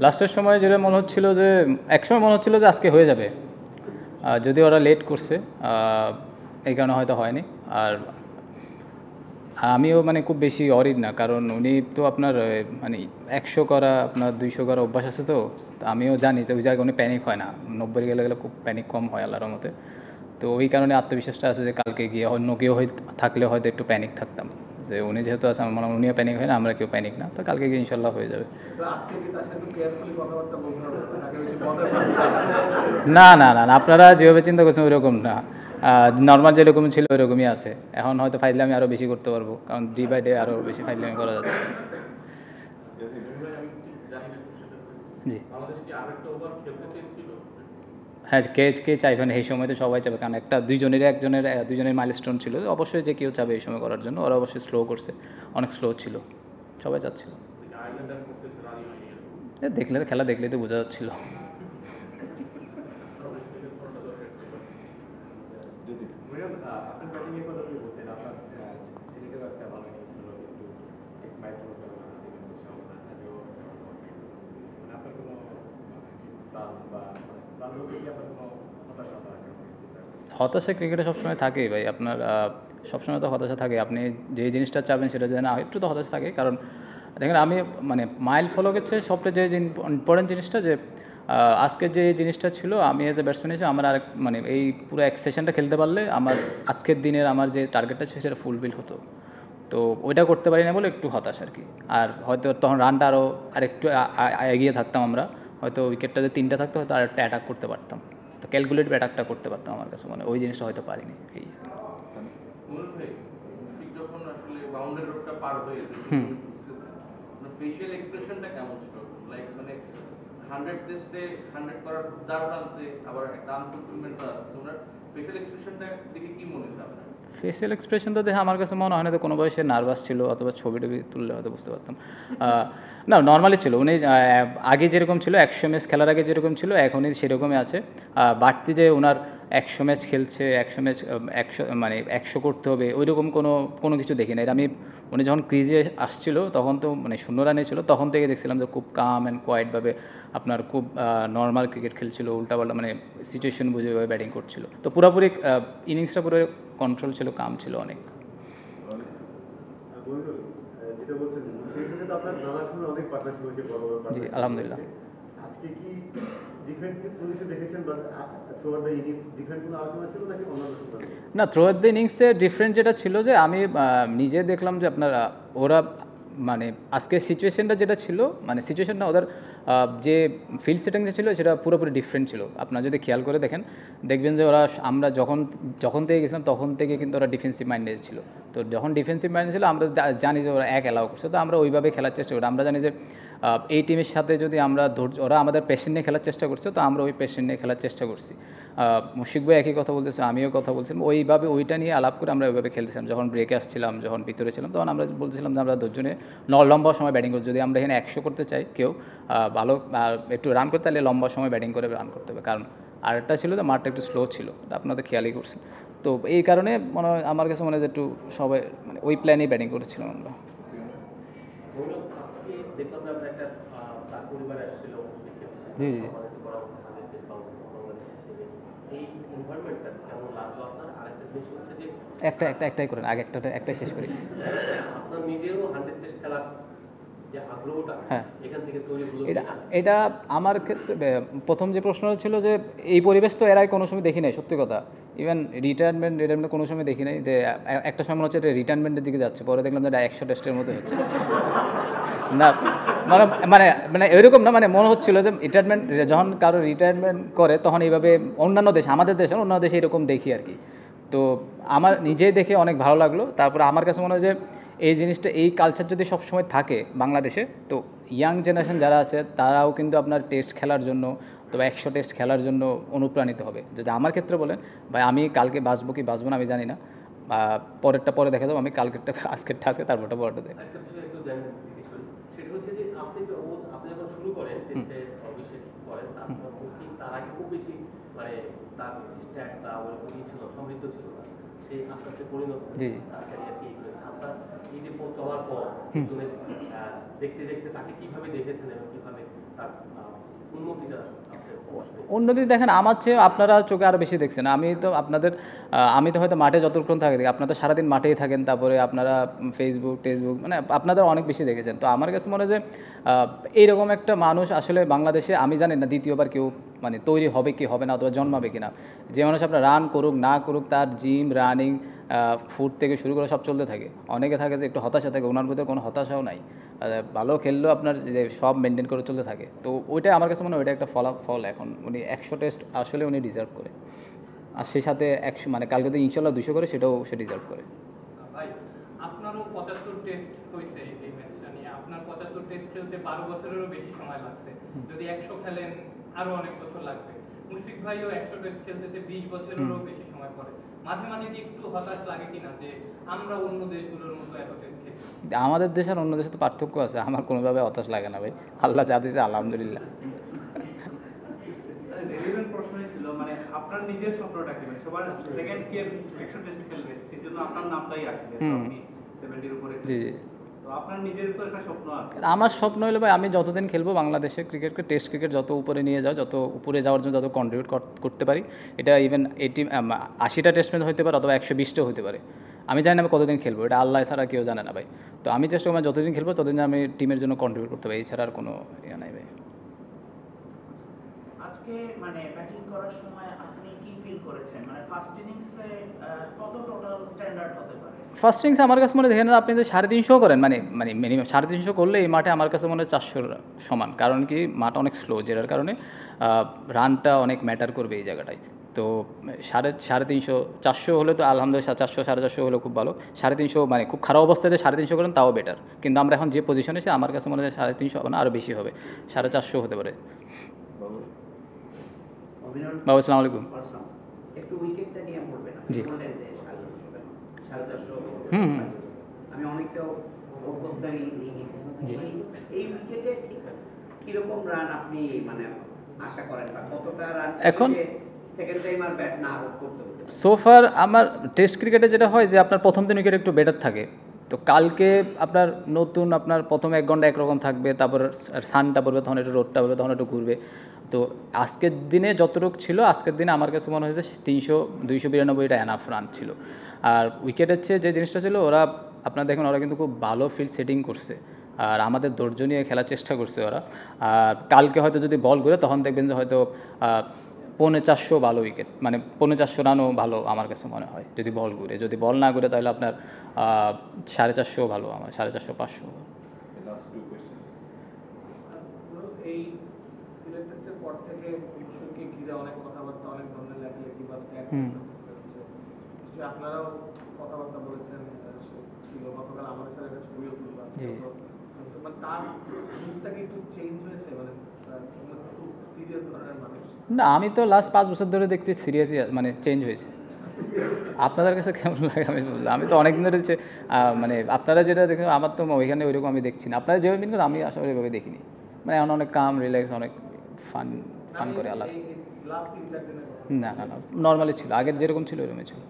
লাস্টের সময় যেটা মনে হচ্ছিল যে একসময় মনে হচ্ছিল যে আজকে হয়ে যাবে, যদি ওরা লেট করছে এই কারণে হয়তো হয়নি। আর আমিও মানে খুব বেশি অরিড না, কারণ উনি তো আপনার মানে 100 করা আপনার 200 করা অভ্যাস আছে, তো আমিও জানি যে ওই জায়গায় উনি প্যানিক হয় না, 90 গেলে গেলে খুব প্যানিক কম হয় আল্লাহর মতে। তো ওই কারণে আত্মবিশ্বাসটা আছে যে কালকে গিয়ে অন্য কেউ থাকলে হয়তো একটু প্যানিক থাকতাম, যে উনি যেহেতু আছে আমার মনে হয় উনিও প্যানিক হয় না, আমরা কেউ প্যানিক না, তো কালকে গিয়ে ইনশাল্লাহ হয়ে যাবে। না না না না, আপনারা যেভাবে চিন্তা করছেন ওইরকম না, নর্মাল যেরকম ছিল ওইরকমই আছে। এখন হয়তো ফাইজলামি আরও বেশি করতে পারবো, কারণ ডে বাই ডে আরও বেশি ফাইজলামি করা যাচ্ছে। জি হ্যাঁ, কে কে চাইবেন এই সময়? তো সবাই চাবে, কারণ দুইজনের মাইলস্টোন ছিল, অবশ্যই যে কেউ চাবে এই সময় করার জন্য। ওরা অবশ্যই স্লো করছে, অনেক স্লো ছিল, সবাই চাচ্ছিল। দেখলে খেলা দেখলেই তো বোঝা যাচ্ছিল। হতাশা ক্রিকেটে সবসময় থাকেই ভাই, আপনার সবসময় তো হতাশা থাকে। আপনি যে জিনিসটা চাবেন সেটা যেন না হয়, একটু তো হতাশা থাকে। কারণ দেখেন, আমি মানে মাইল ফলোকের চেয়ে সবচেয়ে যে ইম্পর্টেন্ট জিনিসটা যে আজকে যে জিনিসটা ছিল, আমি এজ এ ব্যাটসম্যান হিসেবে আমার আরেক মানে এই পুরো এক সেশনটা খেলতে পারলে আমার আজকের দিনের আমার যে টার্গেটটা ছিল সেটা ফুলফিল হতো। তো ওইটা করতে পারি না বলে একটু হতাশ আর কি। আর হয়তো তখন রানটা আরও আরেকটু এগিয়ে থাকতাম আমরা, হয়তো উইকেটটা যে 3টা থাকতো হয়তো আরেকটা অ্যাটাক করতে পারতাম, তো ক্যালকুলেটিভ অ্যাটাকটা করতে পারতাম। আমার কাছে মানে ওই জিনিসটা হয়তো পারিনি। এই ফেশিয়াল এক্সপ্রেশনটা কেমন ছিল? লাইক মানে 100 টেস্টে 100 করার দারুণ আনতে, আবার একটা আনফুলফিলমেন্ট আছে, তোমরা ফেশিয়াল এক্সপ্রেশনটা দেখে কি মনে হচ্ছে আপনার? ফেশিয়াল এক্সপ্রেশনটা দেখে আমার কাছে মনে হয় না তো কোনো বয়সে নার্ভাস ছিল, অথবা ছবি টবি তুললে হয়তো বুঝতে পারতাম। না, নর্মালি ছিল উনি। আগে যেরকম ছিল 100 ম্যাচ খেলার আগে যেরকম ছিল এখনই সেরকমই আছে। বাড়তি যে ওনার 100 ম্যাচ খেলছে, 100 ম্যাচ 100 মানে 100 করতে হবে ওইরকম কোনো কিছু দেখি না। আমি উনি যখন ক্রিজে আসছিল তখন তো মানে 0 রানে ছিল, তখন থেকে দেখছিলাম যে খুব কাম অ্যান্ড কোয়াইটভাবে আপনার খুব নর্মাল ক্রিকেট খেলছিল, উল্টাপাল্টা মানে সিচুয়েশন বুঝে ব্যাটিং করছিল। তো পুরোপুরি ইনিংসটা পুরো কন্ট্রোল ছিল, কাম ছিল অনেক। জি আলহামদুলিল্লাহ। না, থ্রু আউট দ্য ইনিংসে ডিফারেন্ট যেটা ছিল যে আমি নিজে দেখলাম যে আপনার ওরা মানে আজকের সিচুয়েশনটা যেটা ছিল, মানে সিচুয়েশনটা ওদের যে ফিল্ড সেটিংটা ছিল সেটা পুরোপুরি ডিফারেন্ট ছিল। আপনারা যদি খেয়াল করে দেখবেন যে আমরা যখন থেকে গেছিলাম তখন থেকে কিন্তু ওরা ডিফেন্সিভ মাইন্ডেড ছিল। তো যখন ডিফেন্সিভ মাইন্ডেড ছিল আমরা জানি যে ওরা অ্যালাউ করছে, তো আমরা ওইভাবে খেলার চেষ্টা করি। আমরা জানি যে এই টিমের সাথে যদি আমরা ওরা আমাদের পেশেন্ট নিয়ে খেলার চেষ্টা করছে, তো আমরা ওই পেশেন্ট নিয়ে খেলার চেষ্টা করছি। মুশফিক ভাই একই কথা বলতেছে, আমিও কথা বলছিলাম, ওইভাবে ওইটা নিয়ে আলাপ করে আমরা ওইভাবে খেলতেছিলাম। যখন ব্রেকে আসছিলাম, যখন ভিতরে ছিলাম, তখন আমরা বলছিলাম যে আমরা দুজনে লম্বা সময় ব্যাটিং করি। যদি আমরা এখানে 100 করতে চাই কেউ ভালো একটু রান করতে, তাহলে লম্বা সময় ব্যাটিং করে রান করতে হবে। কারণ আরেকটা ছিল যে মাঠটা একটু স্লো ছিল, আপনাদের খেয়ালই করছেন। তো এই কারণে মনে হয় আমার কাছে মনে হয় যে একটু সবাই মানে ওই প্ল্যানেই ব্যাটিং করেছিলাম আমরা। জি জি একটাই করেন, আগে একটাই শেষ করি। হ্যাঁ, এটা আমার ক্ষেত্রে প্রথম যে প্রশ্ন ছিল যে এই পরিবেশ তো এর আগে কোনো সময় দেখি নাই, সত্যি কথা। ইভেন রিটায়ারমেন্ট কোনো সময় দেখি নাই। যে একটা সময় মনে হচ্ছে এটা রিটায়ারমেন্টের দিকে যাচ্ছে, পরে দেখলাম যে এটা 100 টেস্টের মধ্যে হচ্ছে না। মানে মানে মানে এরকম না, মানে মনে হচ্ছিল যে রিটায়ারমেন্ট যখন কারো রিটায়ারমেন্ট করে তখন এইভাবে অন্যান্য দেশে, আমাদের দেশে অন্যান্য দেশে এরকম দেখি আর কি। তো আমার নিজেই দেখে অনেক ভালো লাগলো। তারপরে আমার কাছে মনে হয় যে এই জিনিসটা, এই কালচার যদি সবসময় থাকে বাংলাদেশে, তো ইয়াং জেনারেশন যারা আছে তারাও কিন্তু আপনার টেস্ট খেলার জন্য, তবে 100 টেস্ট খেলার জন্য অনুপ্রাণিত হবে। যদি আমার ক্ষেত্রে বলেন ভাই, আমি কালকে বাঁচবো কি বাঁচবো না আমি জানি না, পরেরটা পরে দেখা যাবো, আমি কালকেরটা আজকেরটা আজকে, তারপরটা পরেরটা দেখ। সে আস্তে আস্তে পরিণত জি তার ক্যারিয়ার কি হয়েছে আপনার এই যে পথ চলার পর দেখতে দেখতে তাকে কিভাবে দেখেছেন এবং কিভাবে তার উন্নতিটা উন্নতি দেখেন আমার চেয়ে আপনারা চোখে আরও বেশি দেখছেন। আমি তো আপনাদের আমি তো হয়তো মাঠে যতক্ষণ থাকি আপনারা তো সারাদিন মাঠেই থাকেন, তারপরে আপনারা ফেসবুক টেসবুক মানে আপনাদের অনেক বেশি দেখেছেন। তো আমার কাছে মনে হয় যে এইরকম একটা মানুষ আসলে বাংলাদেশে আমি জানি না দ্বিতীয়বার কেউ মানে তৈরি হবে কি হবে না, অথবা জন্মাবে কিনা। যে মানুষ আপনার রান করুক না করুক তার জিম রানিং ফুড থেকে শুরু করে সব চলতে থাকে। অনেকে থাকে যে একটু হতাশা থাকে, ওনার ভিতরে কোনো হতাশাও নাই, ভালো খেললেও আপনার যে সব মেনটেন করে চলতে থাকে। তো ওইটা আমার কাছে মনে হয় ওইটা একটা ফলাফল। এখন উনি 100 টেস্ট আসলে উনি ডিজার্ভ করে, আর সেই সাথে 100 মানে কালকে তো ইনশাল্লাহ 200 করে, সেটাও সে ডিজার্ভ করে। ভাই আপনারও 75 টেস্ট হয়েছে এই ম্যাচটা নিয়ে, আপনার 75 টেস্ট খেলতে 12 বছরেরও বেশি সময় লাগছে, যদি 100 খেলেন আরো অনেক বছর লাগবে। মুশফিক ভাইও 100 টেস্ট খেলতেছে 20 বছরেরও বেশি সময় পরে। মাঝে মাঝে কি একটু হতাশ লাগে কিনা যে আমরা অন্য দেশগুলোর মতো এত টেস্ট খেলি? আমাদের দেশ আর অন্য দেশে তো পার্থক্য আছে, আমার কোনোভাবে হতাশ লাগে না ভাই, আল্লাহ যা দিয়েছে আলহামদুলিল্লাহ। রেলিভেন্ট প্রশ্নই ছিল, মানে আপনার নিজের স্বপ্নটা কি? মানে সবার সেকেন্ড কে 100 টেস্ট খেলবে, সেই জন্য আপনার নামটাই আসবে, আপনি 70 এর উপরে। জি জি। তো আপনার নিজের তো একটা স্বপ্ন আছে। আমার স্বপ্ন হলো ভাই আমি যতদিন খেলবো বাংলাদেশের ক্রিকেটকে, টেস্ট ক্রিকেট যত উপরে নিয়ে যাও, যত উপরে যাওয়ার জন্য যত কন্ট্রিবিউট করতে পারি, এটা ইভেন 80টা টেস্ট ম্যাচ হতে পারে অথবা 120টাও হতে পারে। আমি জানি না আমি কতদিন খেলবো, এটা আল্লাহ ছাড়া কেউ জানে না ভাই। তো আমি চেষ্টা করবো যতদিন খেলবো ততদিন আমি টিমের জন্য কন্ট্রিবিউট করতে পারি, এছাড়া আর কোনো ইয়ে নাই ভাই। আজকে মানে ব্যাটিং করার সময় আপনি কি ফিল করেছেন? মানে ফার্স্ট ইনিংসে কত টোটাল স্ট্যান্ডার্ড হতে পারে? ফার্স্ট ইনিংসে আমার কাছে মনে হয় দেখেন আপনি যে 350 করেন, মানে মিনিমাম 350 করলে এই মাঠে আমার কাছে মনে হয় 400 সমান। কারণ কি মাঠ অনেক স্লো, যেটার কারণে রানটা অনেক ম্যাটার করবে এই জায়গাটায়। তো 350 400 হলে তো আলহামদুলিল্লাহ, 400 450 হলে খুব ভালো। 350 মানে খুব খারাপ অবস্থায় যে 350 করেন তাও বেটার, কিন্তু আমরা এখন যে পজিশনে সে আমার কাছে মনে হয় 350 হবে না, আরও বেশি হবে, 450 হতে পারে। বাবু আসসালামু আলাইকুম। একটু উইকেটটা নিয়ে বলবেন। জি। বললেন যে 450 হুম। আমি অনেকটা অভ্যস্তরই জি। এই উইকেটে কিরকম রান আপনি মানে আশা করেন, বা কতটা রান এখন সেকেন্ড টাইম আর ব্যাট না আউট করতে হবে? সোফার আমার টেস্ট ক্রিকেটে যেটা হয় যে আপনার প্রথম দিন উইকেট একটু বেটার থাকে। তো কালকে আপনার নতুন আপনার প্রথম 1 ঘন্টা একরকম থাকবে, তারপর সানটা পড়বে তখন একটু রোদটা পড়বে তখন একটু ঘুরবে। তো আজকের দিনে যতটুকু ছিল, আজকের দিনে আমার কাছে মনে হয়েছে 292 এনাফ রান ছিল। আর উইকেটের চেয়ে যে জিনিসটা ছিল, ওরা আপনার দেখুন ওরা কিন্তু খুব ভালো ফিল্ড সেটিং করছে, আর আমাদের ধৈর্য নিয়ে খেলার চেষ্টা করছে ওরা। আর কালকে হয়তো যদি বল ঘুরে তখন দেখবেন যে হয়তো 450 ভালো উইকেট, মানে 450 রানও ভালো আমার কাছে মনে হয় যদি বল ঘুরে। যদি বল না ঘুরে তাহলে আপনার 450 ভালো, আমার 450 500। এই সিলেট টেস্টের পর থেকে মুশফিককে ঘিরে অনেক কথাবার্তা, অনেক ধরনের লেখালেখি বা স্ট্যাট হচ্ছে, আপনারাও কথাবার্তা বলেছেন, ছিল গতকাল আমাদের সাথে একটা ছবিও তুললো। মানে তার মুখটা কি একটু চেঞ্জ হয়েছে, মানে খুব সিরিয়াস ধরনের মানুষ? না, আমি তো লাস্ট 5 বছর ধরে দেখছি সিরিয়াসই মানে চেঞ্জ হয়েছে। আপনাদের কাছে কেমন লাগে আমি বললাম, আমি তো অনেকদিন ধরে মানে আপনারা যেটা দেখেন আমার তো ওইখানে ওইরকম আমি দেখছি না। আপনারা যেভাবে দিন আমি আসলে ওইভাবে দেখিনি, মানে এখন অনেক কাম রিল্যাক্স, অনেক ফান করে আলাদা। লাস্ট 3-4 দিনের না না না, নর্মালি ছিল, আগের যেরকম ছিল ওইরকমই ছিল।